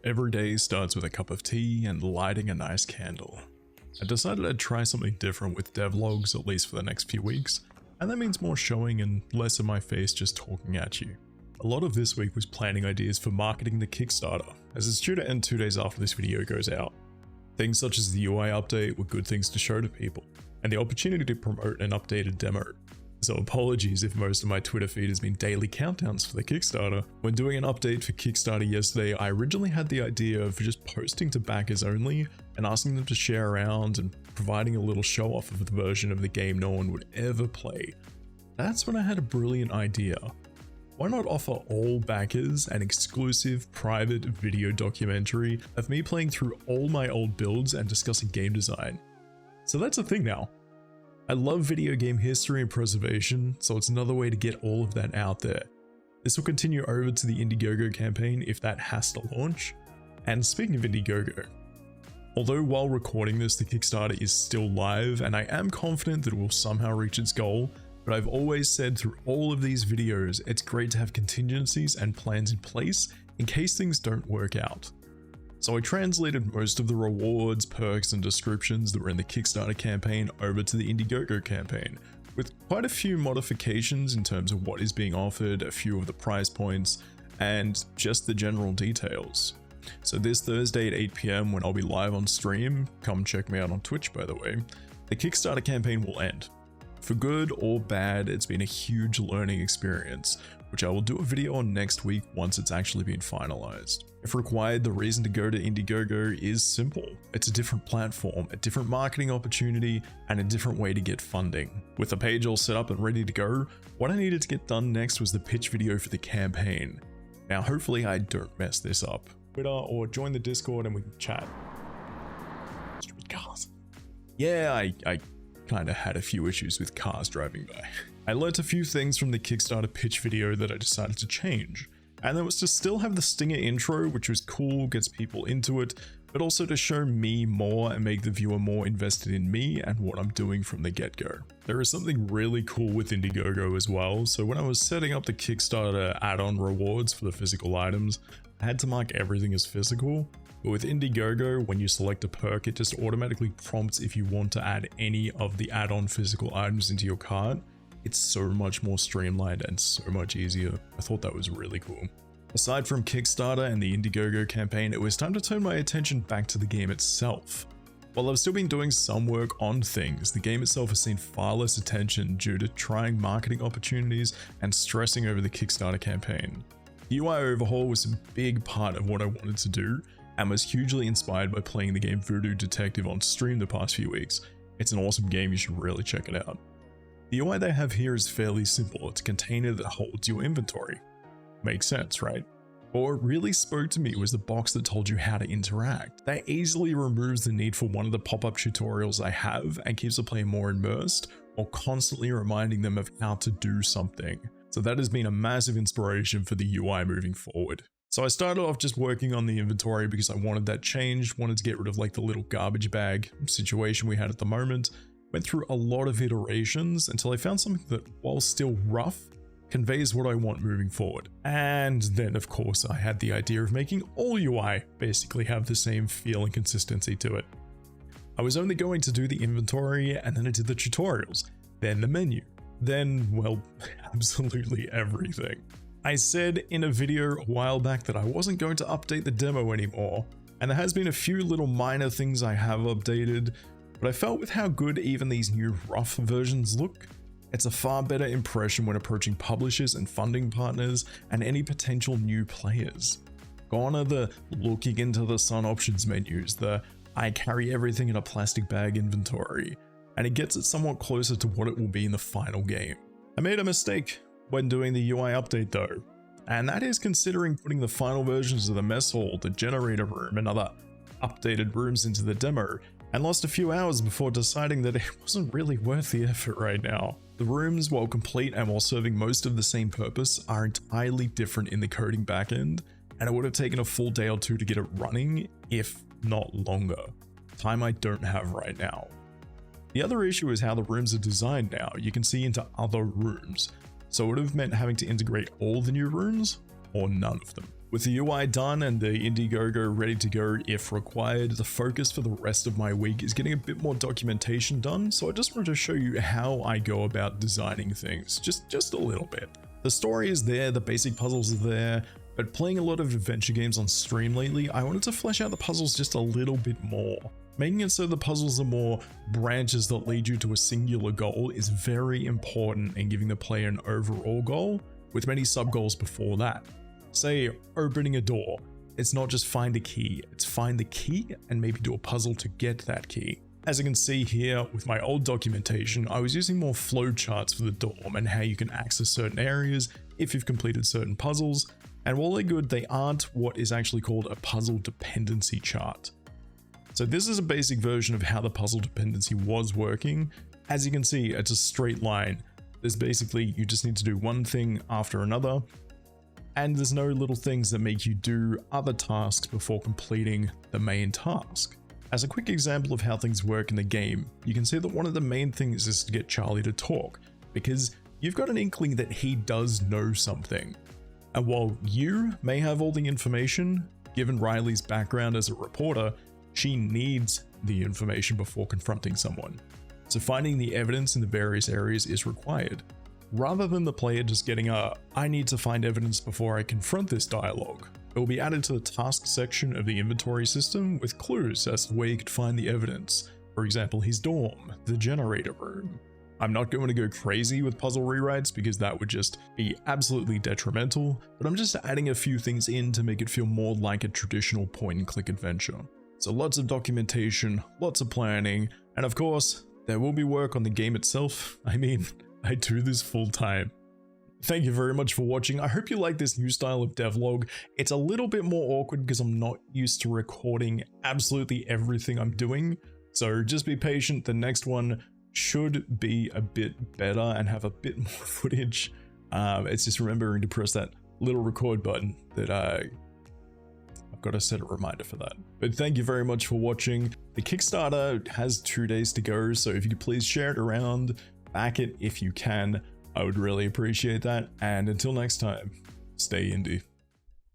Every day starts with a cup of tea and lighting a nice candle. I decided I'd try something different with devlogs, at least for the next few weeks, and that means more showing and less of my face just talking at you. A lot of this week was planning ideas for marketing the Kickstarter, as it's due to end 2 days after this video goes out. Things such as the UI update were good things to show to people, and the opportunity to promote an updated demo. So apologies if most of my Twitter feed has been daily countdowns for the Kickstarter. When doing an update for Kickstarter yesterday, I originally had the idea of just posting to backers only and asking them to share around and providing a little show off of the version of the game no one would ever play. That's when I had a brilliant idea. Why not offer all backers an exclusive private video documentary of me playing through all my old builds and discussing game design? So that's a thing now. I love video game history and preservation, so it's another way to get all of that out there. This will continue over to the Indiegogo campaign if that has to launch. And speaking of Indiegogo, although while recording this the Kickstarter is still live and I am confident that it will somehow reach its goal, but I've always said through all of these videos it's great to have contingencies and plans in place in case things don't work out. So I translated most of the rewards, perks, and descriptions that were in the Kickstarter campaign over to the Indiegogo campaign, with quite a few modifications in terms of what is being offered, a few of the price points, and just the general details. So this Thursday at 8 PM when I'll be live on stream, come check me out on Twitch by the way, the Kickstarter campaign will end. For good or bad, it's been a huge learning experience, which I will do a video on next week once it's actually been finalized. If required, the reason to go to Indiegogo is simple. It's a different platform, a different marketing opportunity, and a different way to get funding. With the page all set up and ready to go, what I needed to get done next was the pitch video for the campaign. Now hopefully I don't mess this up. Twitter or join the Discord and we can chat. Stupid cars. Yeah, I kind of had a few issues with cars driving by. I learnt a few things from the Kickstarter pitch video that I decided to change. And that was to still have the stinger intro, which was cool, gets people into it, but also to show me more and make the viewer more invested in me and what I'm doing from the get-go. There is something really cool with Indiegogo as well, so when I was setting up the Kickstarter add-on rewards for the physical items, I had to mark everything as physical. But with Indiegogo, when you select a perk, it just automatically prompts if you want to add any of the add-on physical items into your cart. It's so much more streamlined and so much easier. I thought that was really cool. Aside from Kickstarter and the Indiegogo campaign, it was time to turn my attention back to the game itself. While I've still been doing some work on things, the game itself has seen far less attention due to trying marketing opportunities and stressing over the Kickstarter campaign. The UI overhaul was a big part of what I wanted to do and was hugely inspired by playing the game Voodoo Detective on stream the past few weeks. It's an awesome game, you should really check it out. The UI they have here is fairly simple. It's a container that holds your inventory. Makes sense, right? But what really spoke to me was the box that told you how to interact. That easily removes the need for one of the pop-up tutorials I have and keeps the player more immersed while constantly reminding them of how to do something. So that has been a massive inspiration for the UI moving forward. So I started off just working on the inventory because I wanted that changed, wanted to get rid of like the little garbage bag situation we had at the moment. Went through a lot of iterations until I found something that, while still rough, conveys what I want moving forward. And then of course I had the idea of making all UI basically have the same feel and consistency to it. I was only going to do the inventory and then I did the tutorials, then the menu, then, well, absolutely everything. I said in a video a while back that I wasn't going to update the demo anymore, and there has been a few little minor things I have updated, but I felt with how good even these new rough versions look, it's a far better impression when approaching publishers and funding partners and any potential new players. Gone are the looking into the sun options menus, the I carry everything in a plastic bag inventory, and it gets it somewhat closer to what it will be in the final game. I made a mistake when doing the UI update though, and that is considering putting the final versions of the mess hall, the generator room, and other updated rooms into the demo, and lost a few hours before deciding that it wasn't really worth the effort right now. The rooms, while complete and while serving most of the same purpose, are entirely different in the coding backend, and it would have taken a full day or two to get it running, if not longer. Time I don't have right now. The other issue is how the rooms are designed now. You can see into other rooms, so it would have meant having to integrate all the new rooms or none of them. With the UI done and the Indiegogo ready to go if required, the focus for the rest of my week is getting a bit more documentation done, so I just wanted to show you how I go about designing things, just a little bit. The story is there, the basic puzzles are there, but playing a lot of adventure games on stream lately, I wanted to flesh out the puzzles just a little bit more. Making it so the puzzles are more branches that lead you to a singular goal is very important in giving the player an overall goal, with many sub-goals before that. Say, opening a door. It's not just find a key, it's find the key and maybe do a puzzle to get that key. As you can see here with my old documentation, I was using more flowcharts for the dorm and how you can access certain areas if you've completed certain puzzles, and while they're good, they aren't what is actually called a puzzle dependency chart. So this is a basic version of how the puzzle dependency was working. As you can see, it's a straight line. There's basically, you just need to do one thing after another, and there's no little things that make you do other tasks before completing the main task. As a quick example of how things work in the game, you can see that one of the main things is to get Charlie to talk, because you've got an inkling that he does know something. And while you may have all the information, given Riley's background as a reporter, she needs the information before confronting someone. So finding the evidence in the various areas is required. Rather than the player just getting I need to find evidence before I confront this dialogue, it will be added to the task section of the inventory system with clues as to where you could find the evidence. For example, his dorm, the generator room. I'm not going to go crazy with puzzle rewrites because that would just be absolutely detrimental, but I'm just adding a few things in to make it feel more like a traditional point and click adventure. So lots of documentation, lots of planning, and of course, there will be work on the game itself. I mean, I do this full time. Thank you very much for watching. I hope you like this new style of devlog. It's a little bit more awkward because I'm not used to recording absolutely everything I'm doing. So just be patient. The next one should be a bit better and have a bit more footage. It's just remembering to press that little record button that I've got to set a reminder for that. But thank you very much for watching. The Kickstarter has 2 days to go, so if you could please share it around, back it if you can, I would really appreciate that. And until next time, stay indie.